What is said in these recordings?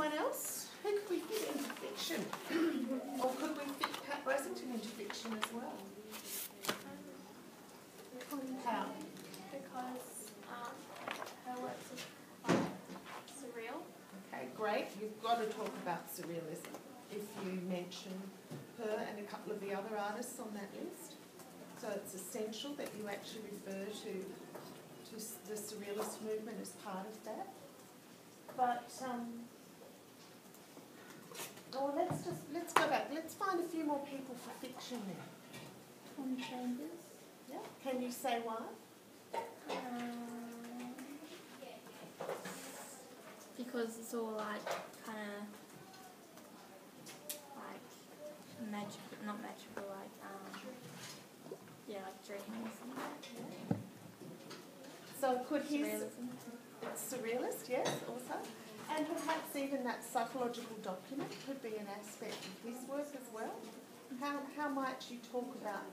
Anyone else? Who could we fit into fiction? Or could we fit Pat Brasington into fiction as well? How? Because her works are surreal. Okay, great. You've got to talk about surrealism if you mention her and a couple of the other artists on that list. So it's essential that you actually refer to the surrealist movement as part of that. But let's go back. Let's find a few more people for fiction then. Tom Chambers. Yeah. Can you say why? Because it's all like kind of like magical, not magical, like yeah, like dreams and that. So could his Surrealism. It's surrealist, yes, also. And perhaps even that psychological document could be an aspect of his work as well. How might you talk about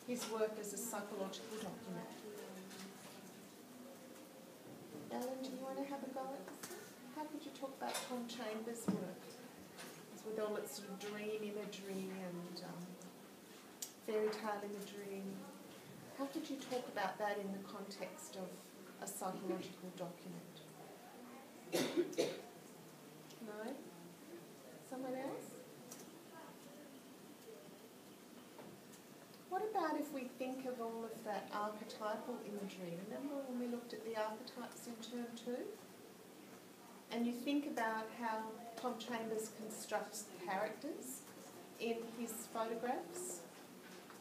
his work as a psychological document? Ellen, do you want to have a go at this? How could you talk about Tom Chambers' work? With all its sort of dream imagery and fairy tale imagery. How could you talk about that in the context of a psychological document? No? Someone else? What about if we think of all of that archetypal imagery? Remember when we looked at the archetypes in term 2? And you think about how Tom Chambers constructs characters in his photographs.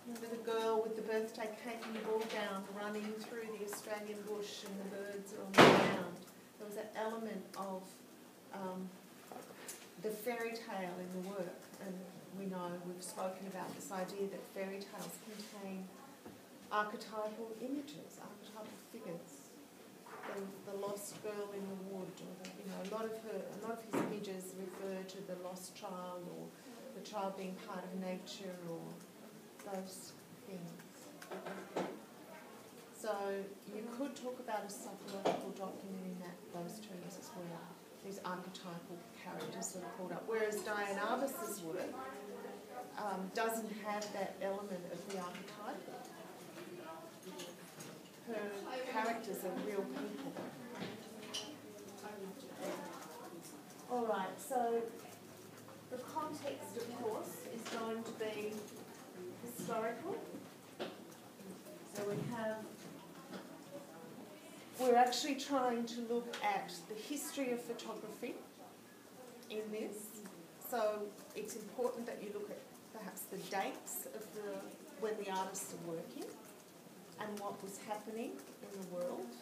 Remember the girl with the birthday cake and the ball gown running through the Australian bush and the birds are on the ground. There was that element of the fairy tale in the work, and we know we've spoken about this idea that fairy tales contain archetypal images, archetypal figures. The lost girl in the wood, or a lot of his images refer to the lost child or the child being part of nature or those things. So you could talk about a psychological document in those terms as well. These archetypal characters that are called up. Whereas Diane Arbus's work doesn't have that element of the archetype. Her characters are real people. All right, so the context, of course, is going to be historical. So we're actually trying to look at the history of photography in this. So it's important that you look at perhaps the dates of when the artists are working and what was happening in the world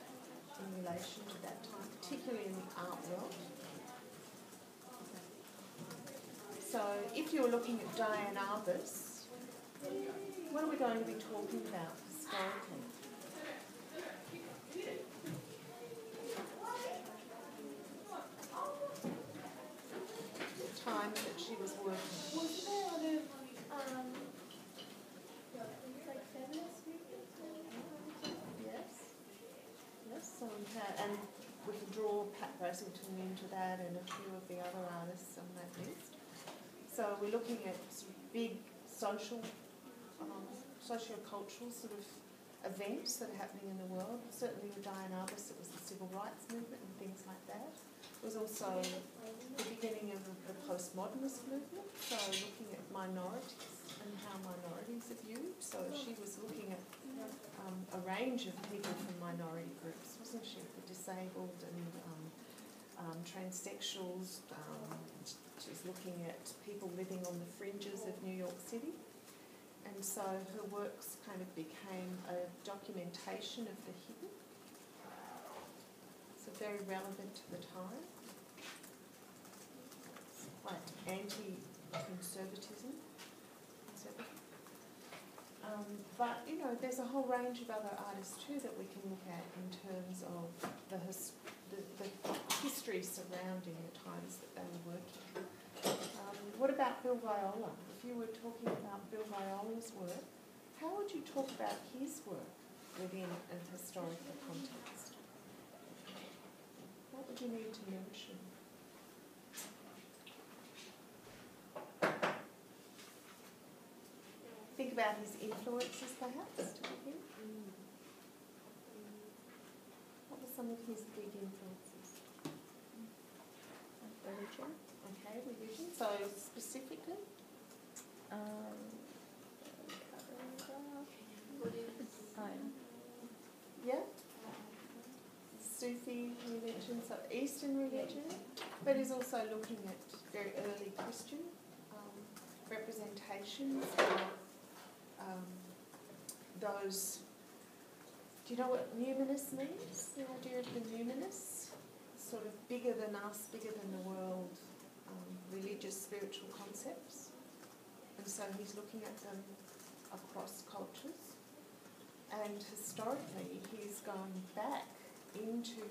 in relation to that time, particularly in the art world. So if you're looking at Diane Arbus, what are we going to be talking about historically? The times that she was working. Was there a lot of like feminist movements? Yes, so we had, and we can draw Pat Brasington into that and a few of the other artists on that list. So we're looking at sort of big social, socio-cultural sort of events that are happening in the world. Certainly with Diane Arbus, it was the civil rights movement and things like that. It was also the beginning of the postmodernist movement, so looking at minorities and how minorities are viewed. So she was looking at a range of people from minority groups, wasn't she? The disabled and transsexuals. She was looking at people living on the fringes of New York City. And so her works kind of became a documentation of the hidden. So very relevant to the time. It's quite anti-conservatism. But, you know, there's a whole range of other artists too that we can look at in terms of the history surrounding the times that they were working. What about Bill Viola? If you were talking about Bill Viola's work, how would you talk about his work within an historical context? What would you need to mention? about his influences, perhaps, to begin? What were some of his big influences? Religion. Okay, religion. So specifically? Yeah? Sufi religion, so Eastern religion, but he's also looking at very early Christian representations of those. Do you know what numinous means? The idea of the numinous? Sort of bigger than us, bigger than the world, religious, spiritual concepts. And so he's looking at them across cultures. And historically, he's gone back into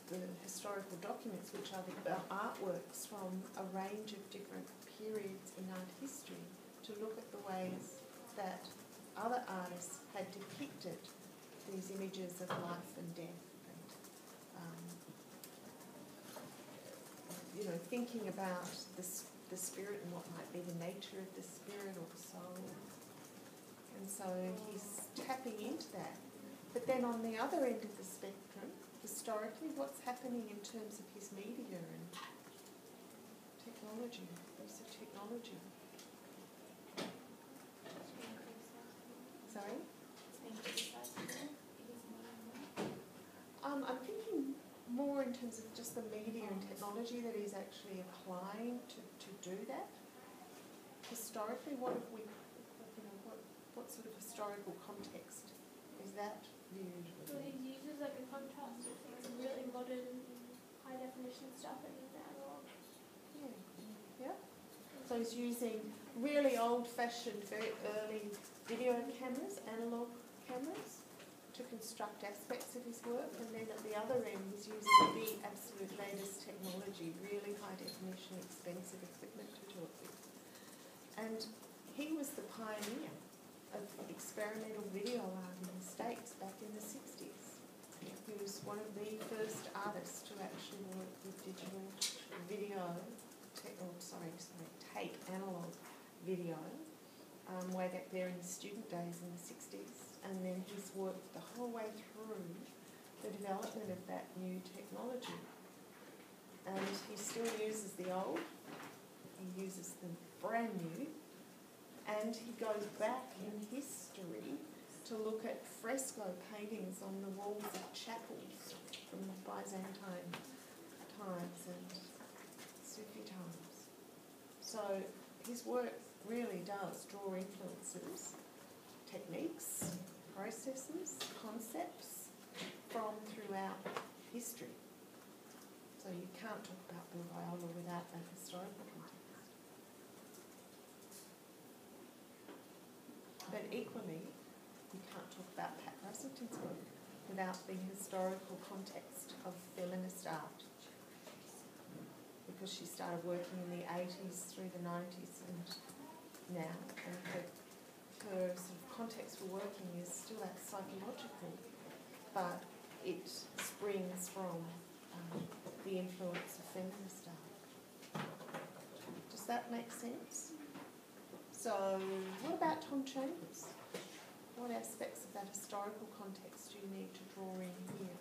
the historical documents, which are the artworks from a range of different periods in art history, to look at the ways that other artists had depicted these images of life and death, and thinking about the spirit and what might be the nature of the spirit or the soul. And so he's tapping into that. But then on the other end of the spectrum, historically, what's happening in terms of his media and technology, use of technology? Sorry? I'm thinking more in terms of just the media and technology that he's actually applying to do that. Historically, what have we, what sort of historical context is that viewed? Well, he uses like a contrast of some really modern, high definition stuff and he's analog. Yeah. So he's using really old-fashioned, very early video cameras, analog cameras, to construct aspects of his work, and then at the other end he's using the absolute latest technology, really high definition, expensive equipment to do it with. And he was the pioneer of experimental video art in the States back in the 60s. He was one of the first artists to actually work with digital video, tape analog video, way back there in the student days in the 60s. And then he's worked the whole way through the development of that new technology. And he still uses the old, he uses the brand new, and he goes back in history to look at fresco paintings on the walls of chapels from Byzantine times and Sufi times. So his work really does draw influences, techniques, processes, concepts from throughout history. So you can't talk about Bill Viola without that historical context. But equally, you can't talk about Pat Russellton's work without the historical context of feminist art, because she started working in the 80s through the 90s and now, and her sort of context for working is still that psychological, but it springs from the influence of feminist art. Does that make sense? So what about Tom Chambers? What aspects of that historical context do you need to draw in here?